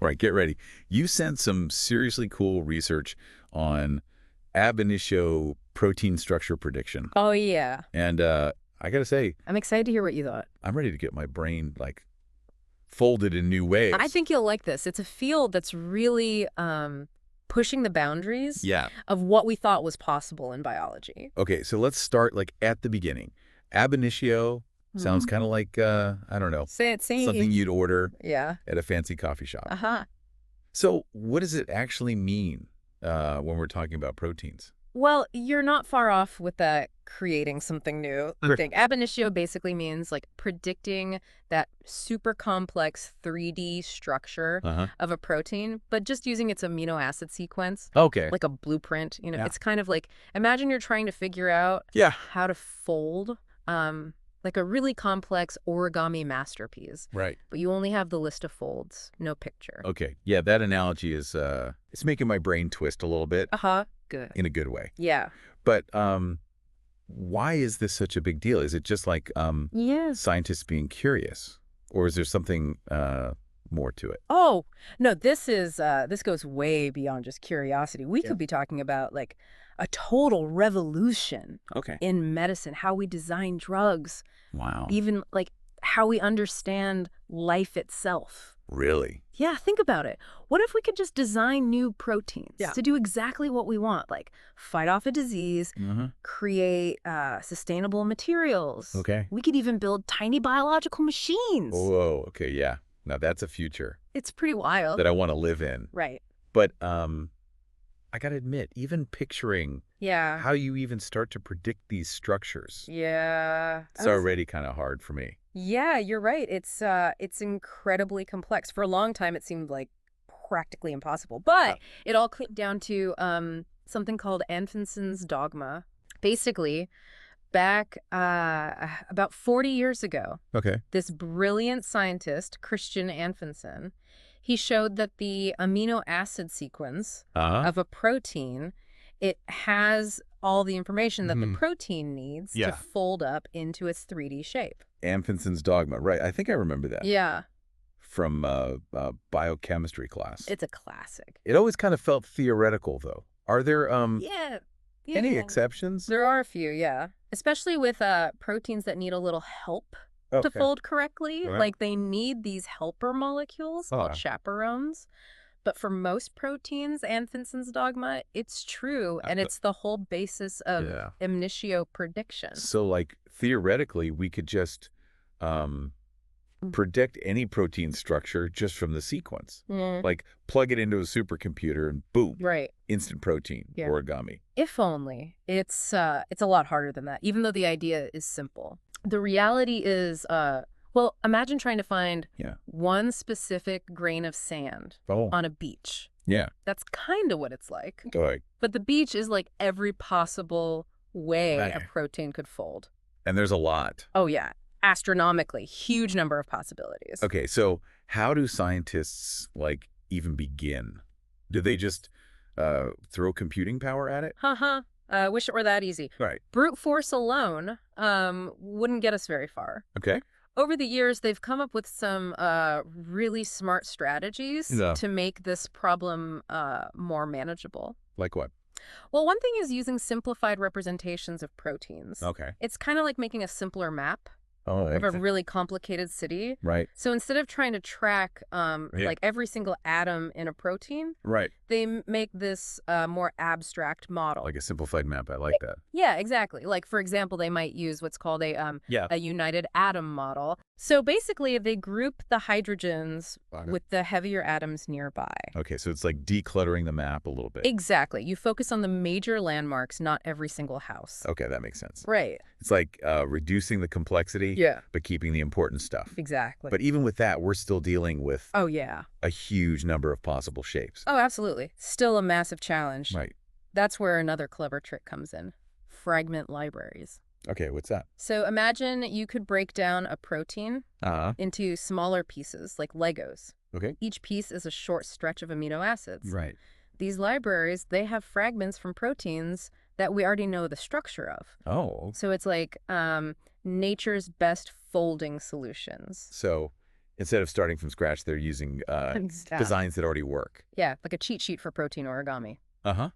right, get ready. You sent some seriously cool research on ab initio protein structure prediction. Oh, yeah. And I got to say, I'm excited to hear what you thought. I'm ready to get my brain, like, folded in new ways. I think you'll like this. It's a field that's really pushing the boundaries of what we thought was possible in biology. Okay, so let's start, like, at the beginning. Ab initio sounds kind of like, I don't know, something you'd order at a fancy coffee shop. So what does it actually mean when we're talking about proteins? Well, you're not far off with that creating something new thing. Ab initio basically means like predicting that super complex 3D structure of a protein, but just using its amino acid sequence. Okay. Like a blueprint. You know, it's kind of like, imagine you're trying to figure out how to fold like a really complex origami masterpiece. Right. But you only have the list of folds, no picture. Okay. Yeah, that analogy is, it's making my brain twist a little bit. Good. In a good way. Yeah. But why is this such a big deal? Is it just like scientists being curious? Or is there something more to it? Oh, no, this goes way beyond just curiosity. We could be talking about like a total revolution in medicine, how we design drugs. Wow. Even like how we understand life itself. Really? Yeah, think about it. What if we could just design new proteins to do exactly what we want, like fight off a disease, create sustainable materials. Okay. We could even build tiny biological machines. Whoa, okay, yeah. Now that's a future. It's pretty wild. That I want to live in. Right. But I got to admit, even picturing how you even start to predict these structures. It's already kind of hard for me. Yeah, you're right. It's incredibly complex. For a long time, it seemed like practically impossible. But it all came down to something called Anfinson's dogma. Basically, back about 40 years ago, this brilliant scientist, Christian Anfinson, he showed that the amino acid sequence of a protein, it has all the information that the protein needs to fold up into its 3D shape. Anfinson's dogma, right. I think I remember that. Yeah. From biochemistry class. It's a classic. It always kind of felt theoretical, though. Are there any exceptions? There are a few, yeah. Especially with proteins that need a little help to fold correctly. Like they need these helper molecules called chaperones. But for most proteins, Anfinson's dogma, it's true, and it's the whole basis of initio prediction. So, like, theoretically, we could just predict any protein structure just from the sequence. Like, plug it into a supercomputer and boom, instant protein, origami. If only. It's a lot harder than that, even though the idea is simple. The reality is... well, imagine trying to find one specific grain of sand on a beach. Yeah. That's kind of what it's like. Right. But the beach is like every possible way a protein could fold. And there's a lot. Oh, yeah. Astronomically. Huge number of possibilities. Okay, so how do scientists, like, even begin? Do they just throw computing power at it? I wish it were that easy. Right. Brute force alone wouldn't get us very far. Okay. Over the years, they've come up with some really smart strategies to make this problem more manageable. Like what? Well, one thing is using simplified representations of proteins. Okay. It's kind of like making a simpler map of a really complicated city. Right. So instead of trying to track like every single atom in a protein, they make this more abstract model. Like a simplified map. I like that. Yeah, exactly. Like, for example, they might use what's called a united atom model. So basically, they group the hydrogens with the heavier atoms nearby. Okay, so it's like decluttering the map a little bit. Exactly. You focus on the major landmarks, not every single house. Okay, that makes sense. Right. It's like reducing the complexity, but keeping the important stuff. Exactly. But even with that, we're still dealing with a huge number of possible shapes. Oh, absolutely. Still a massive challenge. Right. That's where another clever trick comes in. Fragment libraries. Okay, what's that? So imagine you could break down a protein into smaller pieces, like Legos. Okay. Each piece is a short stretch of amino acids. Right. These libraries, they have fragments from proteins that we already know the structure of. Oh. So it's like nature's best folding solutions. So Instead of starting from scratch, they're using designs that already work. Yeah, like a cheat sheet for protein origami. Uh-huh.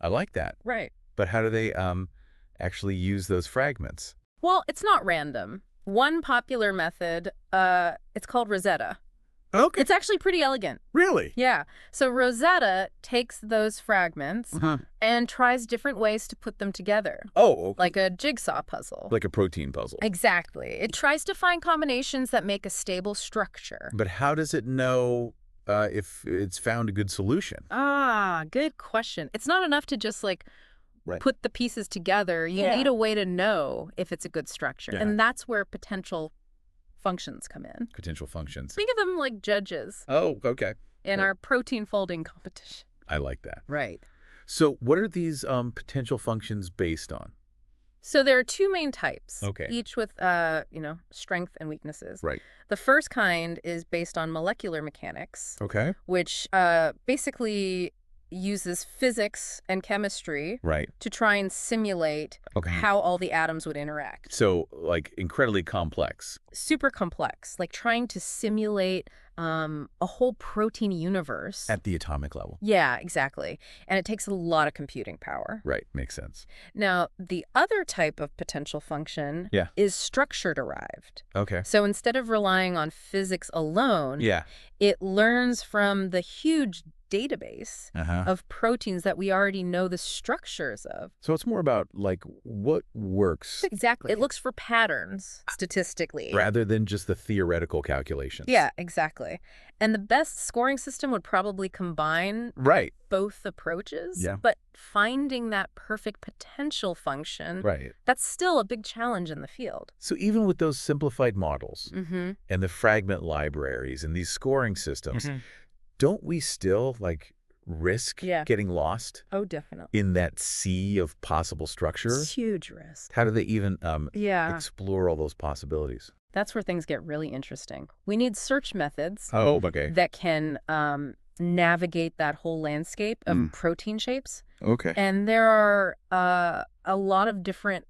I like that. Right. But how do they actually use those fragments? Well, it's not random. One popular method, it's called Rosetta. Okay. It's actually pretty elegant. Really? Yeah. So Rosetta takes those fragments and tries different ways to put them together. Oh, okay. Like a jigsaw puzzle. Like a protein puzzle. Exactly. It tries to find combinations that make a stable structure. But how does it know if it's found a good solution? Ah, good question. It's not enough to just put the pieces together. You need a way to know if it's a good structure. Yeah. And that's where potential functions come in. Potential functions. Think of them like judges. Oh, okay. In our protein folding competition. I like that. Right. So what are these potential functions based on? So there are two main types. Okay. Each with, strength and weaknesses. Right. The first kind is based on molecular mechanics. Okay. Which basically uses physics and chemistry to try and simulate how all the atoms would interact. So, like, incredibly complex. Super complex, like trying to simulate a whole protein universe. At the atomic level. Yeah, exactly. And it takes a lot of computing power. Right, makes sense. Now, the other type of potential function is structure-derived. Okay. So instead of relying on physics alone, it learns from the huge database of proteins that we already know the structures of. So it's more about, like, what works. Exactly. It looks for patterns statistically. Rather than just the theoretical calculations. Yeah, exactly. And the best scoring system would probably combine both approaches. Yeah. But finding that perfect potential function, that's still a big challenge in the field. So even with those simplified models and the fragment libraries and these scoring systems, don't we still, risk getting lost? Oh, definitely. In that sea of possible structures? It's huge risk. How do they even explore all those possibilities? That's where things get really interesting. We need search methods that can navigate that whole landscape of protein shapes. Okay. And there are a lot of different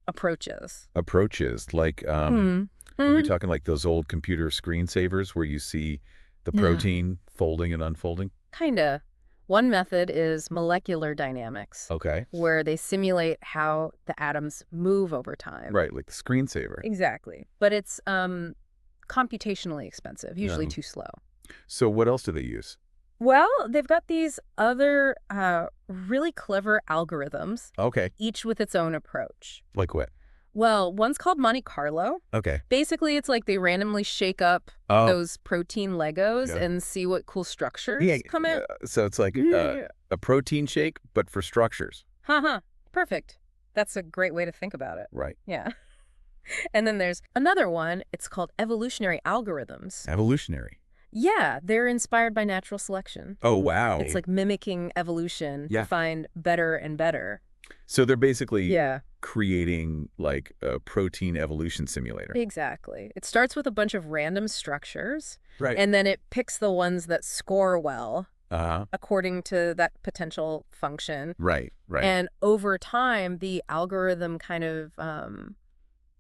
approaches. Approaches? Like, are we talking like those old computer screensavers where you see the protein folding and unfolding? Kinda. One method is molecular dynamics. Okay. Where they simulate how the atoms move over time. Right, like the screensaver. Exactly. But it's computationally expensive, usually too slow. So what else do they use? Well, they've got these other really clever algorithms. Okay. Each with its own approach. Like what? Well, one's called Monte Carlo. Okay. Basically, it's like they randomly shake up those protein Legos and see what cool structures come in. So it's like a protein shake, but for structures. Perfect. That's a great way to think about it. Right. Yeah. And then there's another one. It's called evolutionary algorithms. Evolutionary? Yeah, they're inspired by natural selection. Oh, wow. It's like mimicking evolution to find better and better. So they're basically creating like a protein evolution simulator. Exactly. It starts with a bunch of random structures. Right. And then it picks the ones that score well according to that potential function. Right. And over time, the algorithm kind of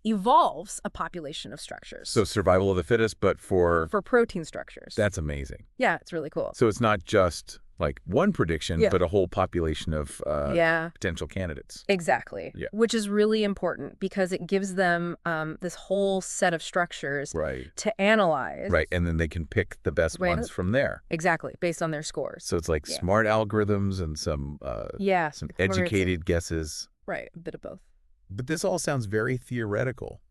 evolves a population of structures. So survival of the fittest, but for protein structures. That's amazing. Yeah, it's really cool. So it's not just like one prediction, but a whole population of potential candidates. Exactly. Yeah. Which is really important because it gives them this whole set of structures to analyze. Right. And then they can pick the best ones from there. Exactly. Based on their scores. So it's like smart algorithms and some educated guesses. Right. A bit of both. But this all sounds very theoretical.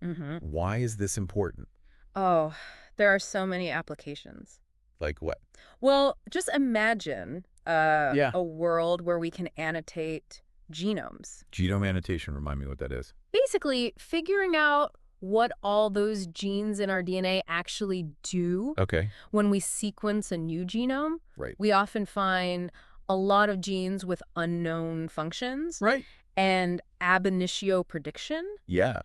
Why is this important? Oh, there are so many applications. Like what? Well, just imagine a world where we can annotate genomes. Genome annotation, remind me what that is. Basically, figuring out what all those genes in our DNA actually do when we sequence a new genome. Right. We often find a lot of genes with unknown functions. Right. And ab initio prediction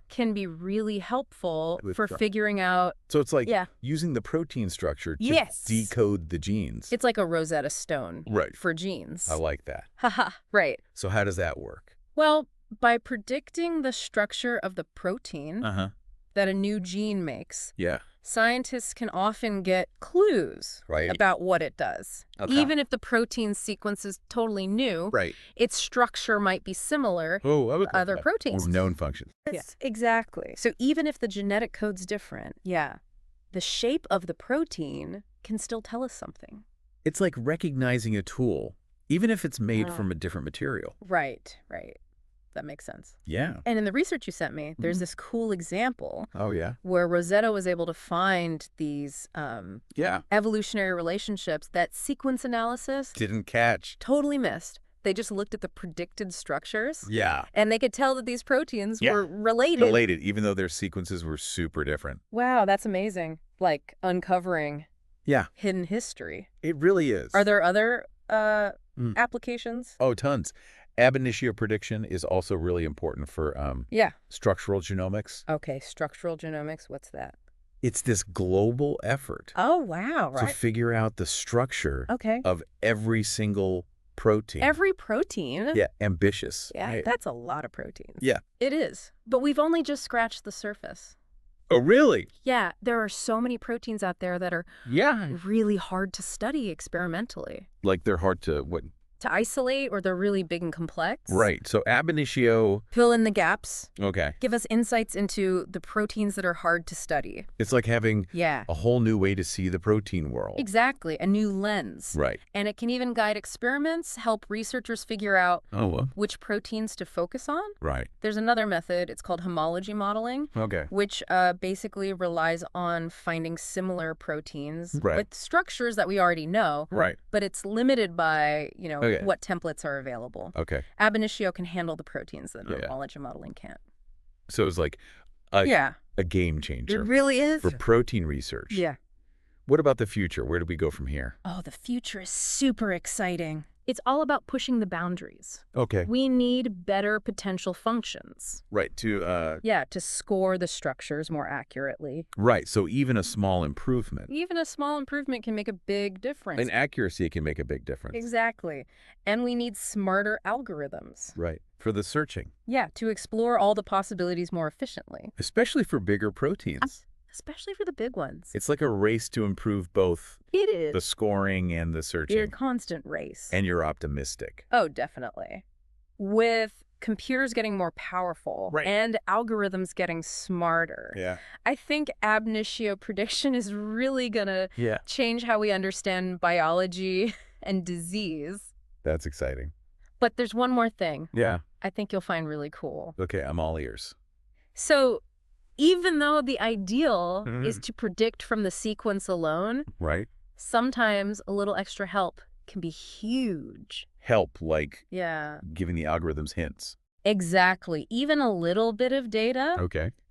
can be really helpful for figuring out. So it's like using the protein structure to decode the genes. It's like a Rosetta Stone for genes. I like that. Right. So how does that work? Well, by predicting the structure of the protein that a new gene makes, scientists can often get clues about what it does. Even if the protein sequence is totally new, its structure might be similar to other proteins. Or known functions. Yes, exactly. So even if the genetic code's different, the shape of the protein can still tell us something. It's like recognizing a tool, even if it's made from a different material. Right. That makes sense. Yeah. And in the research you sent me, there's this cool example. Oh, yeah? Where Rosetta was able to find these evolutionary relationships that sequence analysis didn't catch. Totally missed. They just looked at the predicted structures. Yeah. And they could tell that these proteins were related. Related, even though their sequences were super different. Wow, that's amazing. Like uncovering hidden history. It really is. Are there other applications? Oh, tons. Ab initio prediction is also really important for structural genomics. Okay, structural genomics, what's that? It's this global effort. Oh, wow. To figure out the structure of every single protein. Every protein? Yeah, ambitious. Yeah, that's a lot of proteins. Yeah. It is. But we've only just scratched the surface. Oh, really? Yeah, there are so many proteins out there that are really hard to study experimentally. Like they're hard to what? To isolate, or they're really big and complex. Right. So ab initio. Fill in the gaps. Okay. Give us insights into the proteins that are hard to study. It's like having a whole new way to see the protein world. Exactly. A new lens. Right. And it can even guide experiments, help researchers figure out which proteins to focus on. Right. There's another method. It's called homology modeling. Okay. Which basically relies on finding similar proteins with structures that we already know. Right. But it's limited by, what templates are available. Okay. Ab initio can handle the proteins that homology modeling can't. So it's like a game changer. It really is. For protein research. Yeah. What about the future? Where do we go from here? Oh, the future is super exciting. It's all about pushing the boundaries. Okay. We need better potential functions. Right, to score the structures more accurately. Right, so even a small improvement. Even a small improvement can make a big difference. In accuracy, it can make a big difference. Exactly. And we need smarter algorithms. Right, for the searching. Yeah, to explore all the possibilities more efficiently. Especially for bigger proteins. Especially for the big ones. It's like a race to improve both the scoring and the searching. It's a constant race. And you're optimistic. Oh, definitely. With computers getting more powerful and algorithms getting smarter, I think ab initio prediction is really going to change how we understand biology and disease. That's exciting. But there's one more thing. Yeah. I think you'll find really cool. Okay, I'm all ears. So even though the ideal is to predict from the sequence alone, sometimes a little extra help can be huge. Help, like giving the algorithms hints. Exactly. Even a little bit of data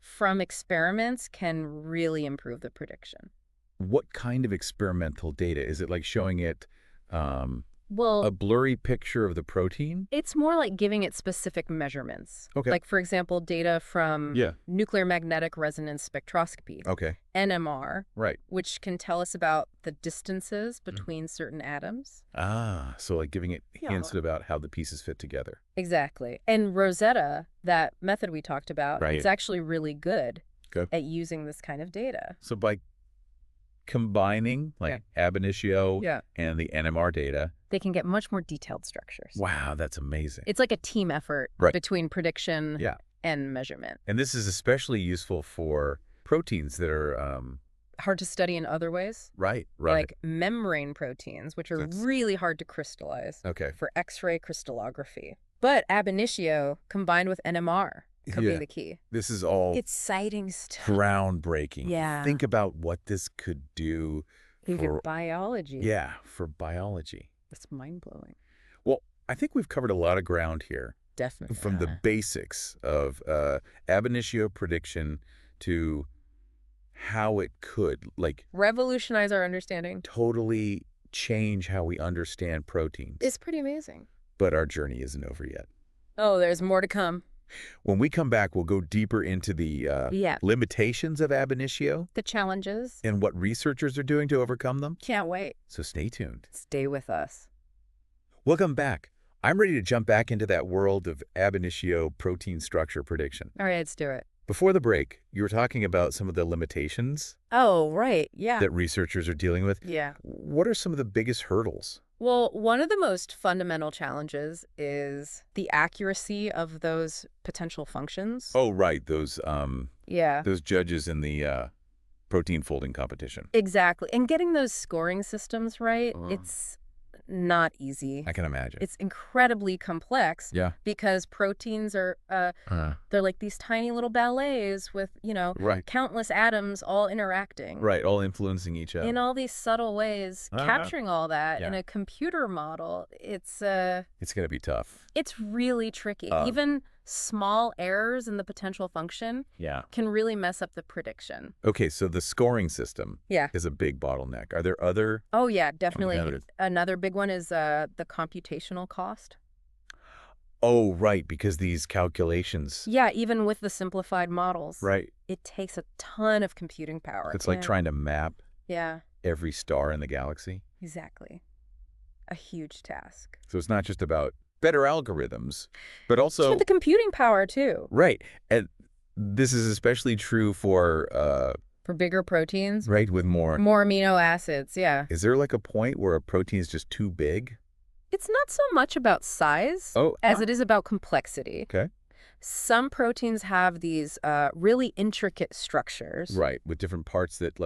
from experiments can really improve the prediction. What kind of experimental data? Is it like showing it a blurry picture of the protein? It's more like giving it specific measurements. Okay. Like, for example, data from nuclear magnetic resonance spectroscopy, NMR, which can tell us about the distances between certain atoms. Ah, so like giving it hints about how the pieces fit together. Exactly. And Rosetta, that method we talked about, is actually really good at using this kind of data. So by combining ab initio and the NMR data, they can get much more detailed structures. Wow, that's amazing. It's like a team effort between prediction and measurement. And this is especially useful for proteins that are hard to study in other ways. Right. Like membrane proteins, which are really hard to crystallize for X-ray crystallography. But ab initio combined with NMR could be the key. This is all exciting stuff. Groundbreaking. Yeah. Think about what this could do for biology. Yeah, for biology. It's mind-blowing. Well, I think we've covered a lot of ground here. Definitely. From the basics of ab initio prediction to how it could, revolutionize our understanding. Totally change how we understand proteins. It's pretty amazing. But our journey isn't over yet. Oh, there's more to come. When we come back, we'll go deeper into the limitations of ab initio. The challenges. And what researchers are doing to overcome them. Can't wait. So stay tuned. Stay with us. Welcome back. I'm ready to jump back into that world of ab initio protein structure prediction. All right, let's do it. Before the break, you were talking about some of the limitations Oh, right. Yeah. that researchers are dealing with. Yeah. What are some of the biggest hurdles? Well, one of the most fundamental challenges is the accuracy of those potential functions. Oh, right. Those Yeah. those judges in the protein folding competition. Exactly. And getting those scoring systems right, it's not easy. I can imagine. It's incredibly complex. Yeah. Because proteins are, they're like these tiny little ballets with, countless atoms all interacting. Right, all influencing each other. In all these subtle ways, capturing all that in a computer model, it's going to be tough. It's really tricky. Even small errors in the potential function can really mess up the prediction. Okay, so the scoring system is a big bottleneck. Are there other? Oh, yeah, definitely. Another big one is the computational cost. Oh, right, because these calculations. Yeah, even with the simplified models. Right. It takes a ton of computing power. It's like trying to map every star in the galaxy. Exactly. A huge task. So it's not just about better algorithms, but also the computing power too. Right. And this is especially true for bigger proteins. Right, with more amino acids, yeah. Is there like a point where a protein is just too big? It's not so much about size as it is about complexity. Okay. Some proteins have these really intricate structures. Right, with different parts that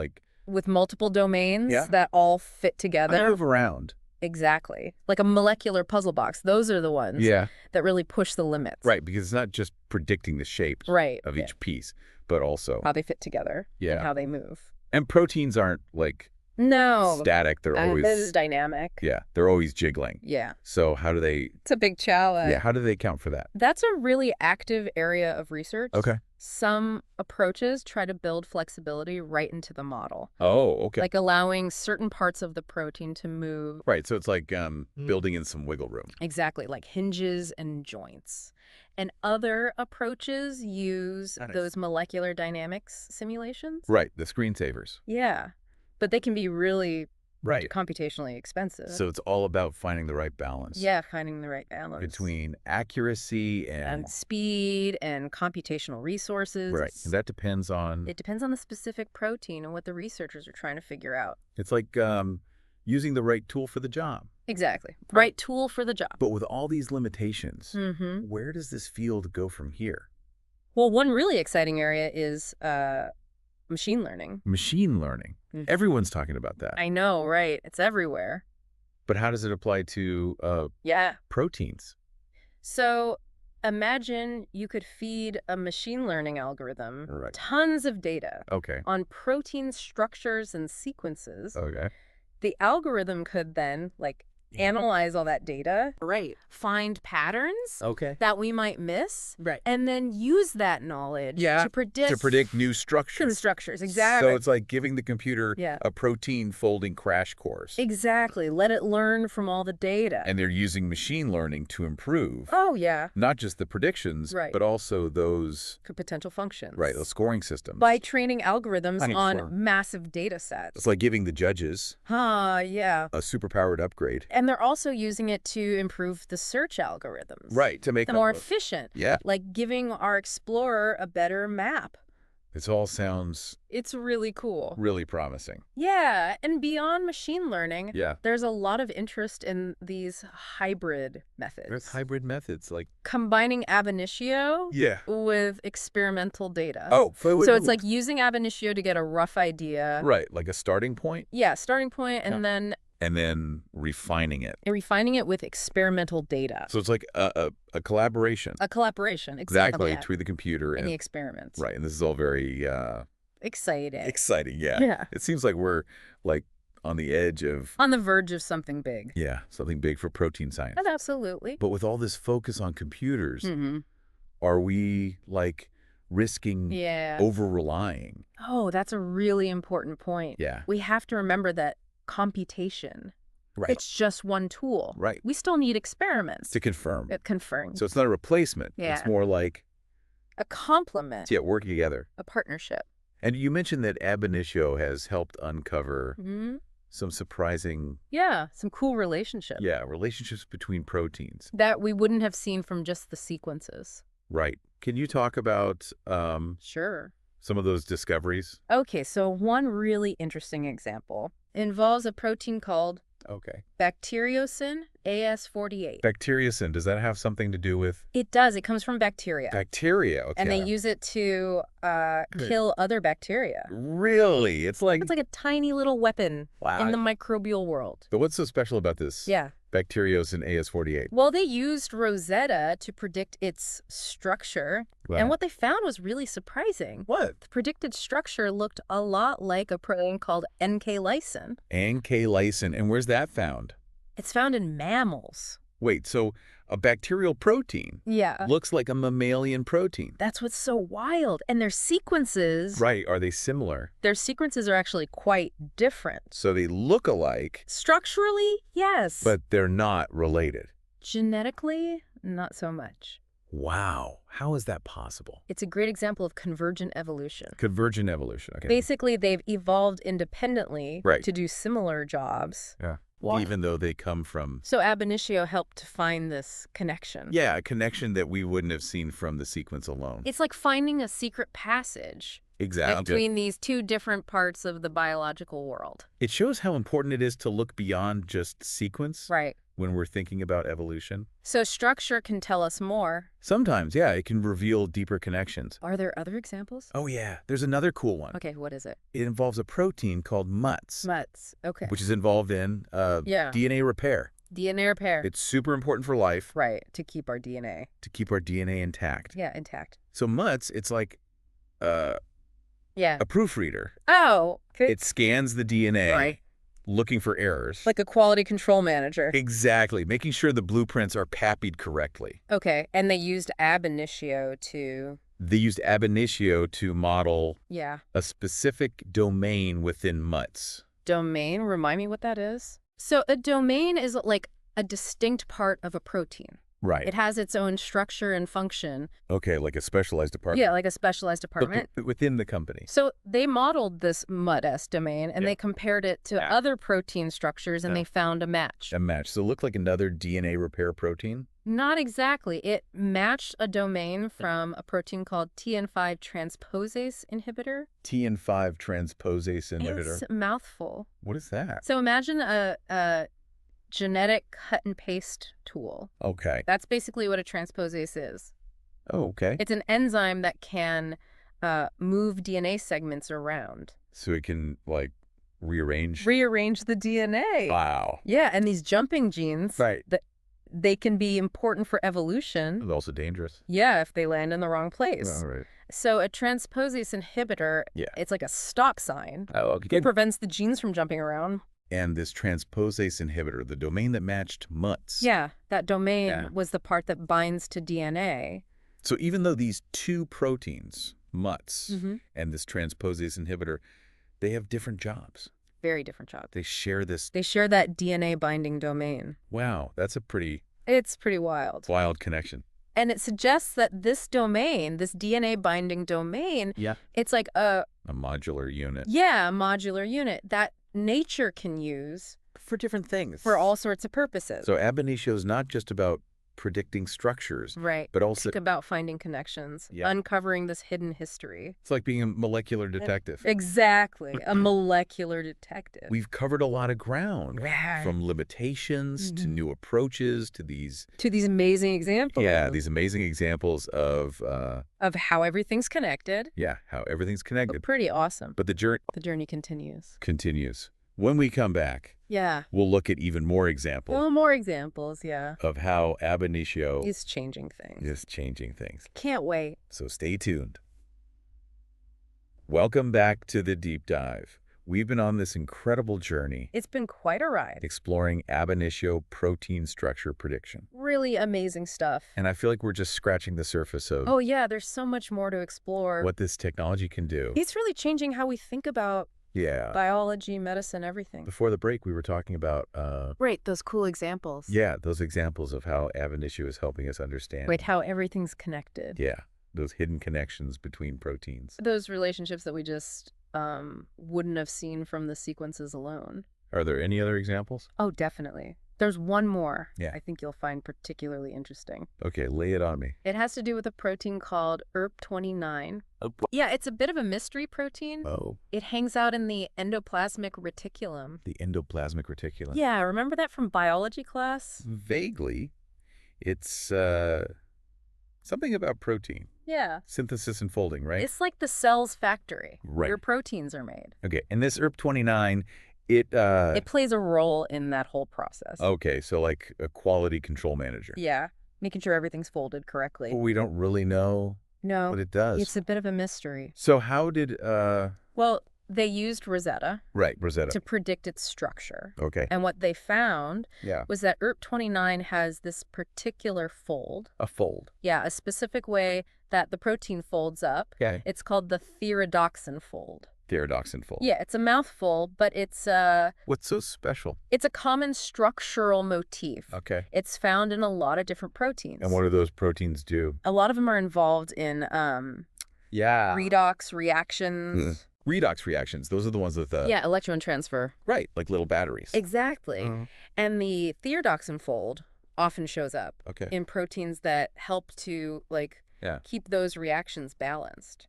with multiple domains that all fit together. Move around. Exactly. Like a molecular puzzle box. Those are the ones that really push the limits. Right, because it's not just predicting the shape of each piece, but also how they fit together and how they move. And proteins aren't static. They're always this is dynamic. Yeah, they're always jiggling. Yeah. So how do they It's a big challenge. Yeah, how do they account for that? That's a really active area of research. Okay. Some approaches try to build flexibility right into the model. Oh, okay. Like allowing certain parts of the protein to move. Right, so it's like building in some wiggle room. Exactly, like hinges and joints. And other approaches use those molecular dynamics simulations. Right, the screensavers. Yeah, but they can be really computationally expensive. So it's all about finding the right balance. Yeah, finding the right balance. Between accuracy and speed and computational resources. Right, and that depends on... It depends on the specific protein and what the researchers are trying to figure out. It's like using the right tool for the job. Exactly. Right tool for the job. But with all these limitations, where does this field go from here? Well, one really exciting area is machine learning. Machine learning. Everyone's talking about that. I know, right? It's everywhere. But how does it apply to proteins? So imagine you could feed a machine learning algorithm tons of data on protein structures and sequences. Okay. The algorithm could then, analyze all that data. Right. Find patterns Okay. that we might miss. Right. And then use that knowledge to predict new structures. New structures, exactly. So it's like giving the computer a protein folding crash course. Exactly. Let it learn from all the data. And they're using machine learning to improve. Oh, yeah. Not just the predictions, but also those potential functions. Right, those scoring systems. By training algorithms on massive data sets. It's like giving the judges a superpowered upgrade. And they're also using it to improve the search algorithms. Right, to make them more efficient. Yeah. Like giving our explorer a better map. This all sounds... It's really cool. Really promising. Yeah, and beyond machine learning, there's a lot of interest in these hybrid methods. There's hybrid methods, like... Combining ab initio with experimental data. Oh, so it's like using ab initio to get a rough idea. Right, like a starting point? Yeah, starting point, and then... And then refining it. And refining it with experimental data. So it's like a collaboration. A collaboration, exactly. Between the computer and the experiments. Right, and this is all very... exciting. Exciting, yeah. It seems like we're on the edge of... On the verge of something big. Yeah, something big for protein science. Absolutely. But with all this focus on computers, are we risking over-relying? Oh, that's a really important point. Yeah. We have to remember that computation. Right. It's just one tool. Right. We still need experiments. To confirm. Confirm. So it's not a replacement. Yeah. It's more like... a complement. Yeah, work together. A partnership. And you mentioned that ab initio has helped uncover some surprising... Yeah, some cool relationships. Yeah, relationships between proteins. That we wouldn't have seen from just the sequences. Right. Can you talk about Sure. some of those discoveries? Okay, so one really interesting example involves a protein called bacteriocin AS48. Bacteriocin, does that have something to do with? It does. It comes from bacteria. Bacteria, okay. And they use it to kill other bacteria. Really? It's like a tiny little weapon in the microbial world. But what's so special about this? Yeah. Bacteriocin AS48. Well, they used Rosetta to predict its structure. Wow. And what they found was really surprising. What? The predicted structure looked a lot like a protein called NK-lysine. NK-lysine. And where's that found? It's found in mammals. Wait, so a bacterial protein looks like a mammalian protein. That's what's so wild. And their sequences... Right. Are they similar? Their sequences are actually quite different. So they look alike. Structurally, yes. But they're not related. Genetically, not so much. Wow. How is that possible? It's a great example of convergent evolution. Convergent evolution. Okay. Basically, they've evolved independently to do similar jobs. Yeah. Even though they come from... So ab initio helped to find this connection. Yeah, a connection that we wouldn't have seen from the sequence alone. It's like finding a secret passage. Exactly. Between these two different parts of the biological world. It shows how important it is to look beyond just sequence. Right. When we're thinking about evolution. So structure can tell us more. Sometimes, yeah, it can reveal deeper connections. Are there other examples? Oh, yeah. There's another cool one. Okay, what is it? It involves a protein called MUTs. MUTs, okay. Which is involved in DNA repair. DNA repair. It's super important for life. Right, to keep our DNA. To keep our DNA intact. Yeah, intact. So MUTs, it's like a proofreader. Oh. Okay. It scans the DNA. Right. Looking for errors. Like a quality control manager. Exactly. Making sure the blueprints are copied correctly. Okay. And they used ab initio to... They used ab initio to model a specific domain within MUTs. Domain? Remind me what that is. So a domain is like a distinct part of a protein. Right. It has its own structure and function. Okay, like a specialized department. Yeah, like a specialized department. But within the company. So they modeled this MUT-S domain, and they compared it to other protein structures, and they found a match. A match. So it looked like another DNA repair protein? Not exactly. It matched a domain from a protein called TN5 transposase inhibitor. TN5 transposase inhibitor? It's a mouthful. What is that? So imagine a genetic cut and paste tool. Okay. That's basically what a transposase is. Oh, okay. It's an enzyme that can move DNA segments around. So it can, like, rearrange the DNA. Wow. Yeah, and these jumping genes, they can be important for evolution. They're also dangerous. Yeah, if they land in the wrong place. All right. So a transposase inhibitor, it's like a stop sign. Oh, okay. It prevents the genes from jumping around. And this transposase inhibitor, the domain that matched MUTs. Yeah, that domain was the part that binds to DNA. So even though these two proteins, MUTs and this transposase inhibitor, they have different jobs. Very different jobs. They share this. They share that DNA binding domain. Wow, that's a pretty... It's pretty wild. Wild connection. And it suggests that this domain, this DNA binding domain, it's like a modular unit. Yeah, a modular unit that nature can use for different things. For all sorts of purposes. So ab initio is not just about predicting structures. Right. But also... It's about finding connections, uncovering this hidden history. It's like being a molecular detective. Exactly. A molecular detective. We've covered a lot of ground. From limitations to new approaches to these... To these amazing examples. Yeah, these amazing examples of how everything's connected. Yeah, how everything's connected. Pretty awesome. But the journey continues. Continues. When we come back, we'll look at even more examples. Well, more examples, of how ab initio is changing things. Can't wait. So stay tuned. Welcome back to the Deep Dive. We've been on this incredible journey. It's been quite a ride. Exploring ab initio protein structure prediction. Really amazing stuff. And I feel like we're just scratching the surface of... Oh, yeah, there's so much more to explore. What this technology can do. It's really changing how we think about biology, medicine, everything. Before the break, we were talking about... Right, those cool examples. Yeah, those examples of how ab initio is helping us understand. Right, how everything's connected. Yeah, those hidden connections between proteins. Those relationships that we just wouldn't have seen from the sequences alone. Are there any other examples? Oh, definitely. There's one more Yeah. I think you'll find particularly interesting. Okay, lay it on me. It has to do with a protein called ERP29. Yeah, it's a bit of a mystery protein. Oh. It hangs out in the endoplasmic reticulum. The endoplasmic reticulum. Yeah, remember that from biology class? Vaguely. It's something about protein. Yeah. Synthesis and folding, right? It's like the cell's factory. Right. Where proteins are made. Okay, and this ERP29, it plays a role in that whole process. Okay, so like a quality control manager. Yeah, making sure everything's folded correctly. But we don't really know what it does. It's a bit of a mystery. So how did... Well, they used Rosetta. Right, Rosetta. To predict its structure. Okay. And what they found was that ERP29 has this particular fold. A fold. Yeah, a specific way that the protein folds up. Okay. It's called the thioredoxin fold. Thioredoxin fold. Yeah, it's a mouthful, but it's What's so special? It's a common structural motif. Okay. It's found in a lot of different proteins. And what do those proteins do? A lot of them are involved in redox reactions. Redox reactions. Those are the ones with the... Yeah, electron transfer. Right, like little batteries. Exactly. And the thioredoxin fold often shows up in proteins that help to keep those reactions balanced.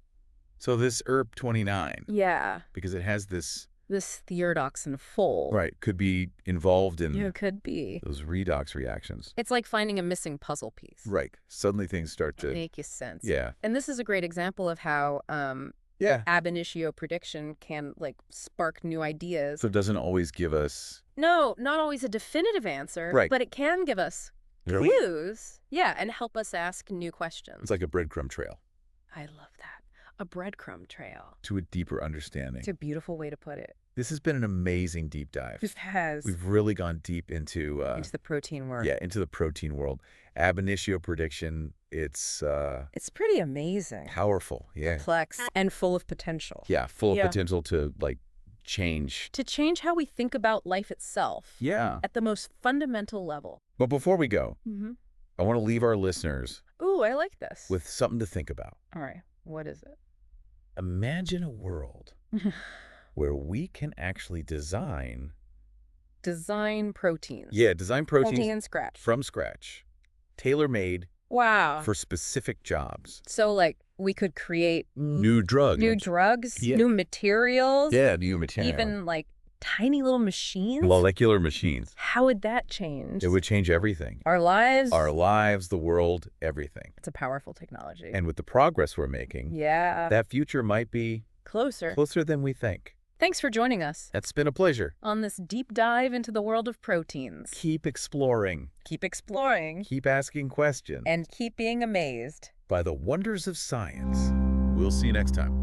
So this ERP29, because it has this thioredoxin fold, could be involved in it could be those redox reactions. It's like finding a missing puzzle piece. Right. Suddenly things start to make sense. Yeah. And this is a great example of how ab initio prediction can spark new ideas. So it doesn't always give us... No, not always a definitive answer, but it can give us clues. Yeah, and help us ask new questions. It's like a breadcrumb trail. I love that. A breadcrumb trail. To a deeper understanding. It's a beautiful way to put it. This has been an amazing deep dive. It has. We've really gone deep into the protein world. Yeah, into the protein world. Ab initio prediction, it's pretty amazing. Powerful, yeah. Complex and full of potential. Yeah, full of potential to change. To change how we think about life itself. Yeah. At the most fundamental level. But before we go, I want to leave our listeners Ooh, I like this. with something to think about. All right. What is it? Imagine a world where we can actually design proteins. Yeah, design proteins from scratch. Tailor-made Wow. for specific jobs. So, we could create new drugs. New materials. Yeah, new materials. Even, tiny little machines. Molecular machines. How would that change? It would change everything. Our lives. Our lives, the world, everything. It's a powerful technology. And with the progress we're making, that future might be closer than we think. Thanks for joining us. It's been a pleasure. On this deep dive into the world of proteins. Keep exploring. Keep exploring. Keep asking questions. And keep being amazed by the wonders of science. We'll see you next time.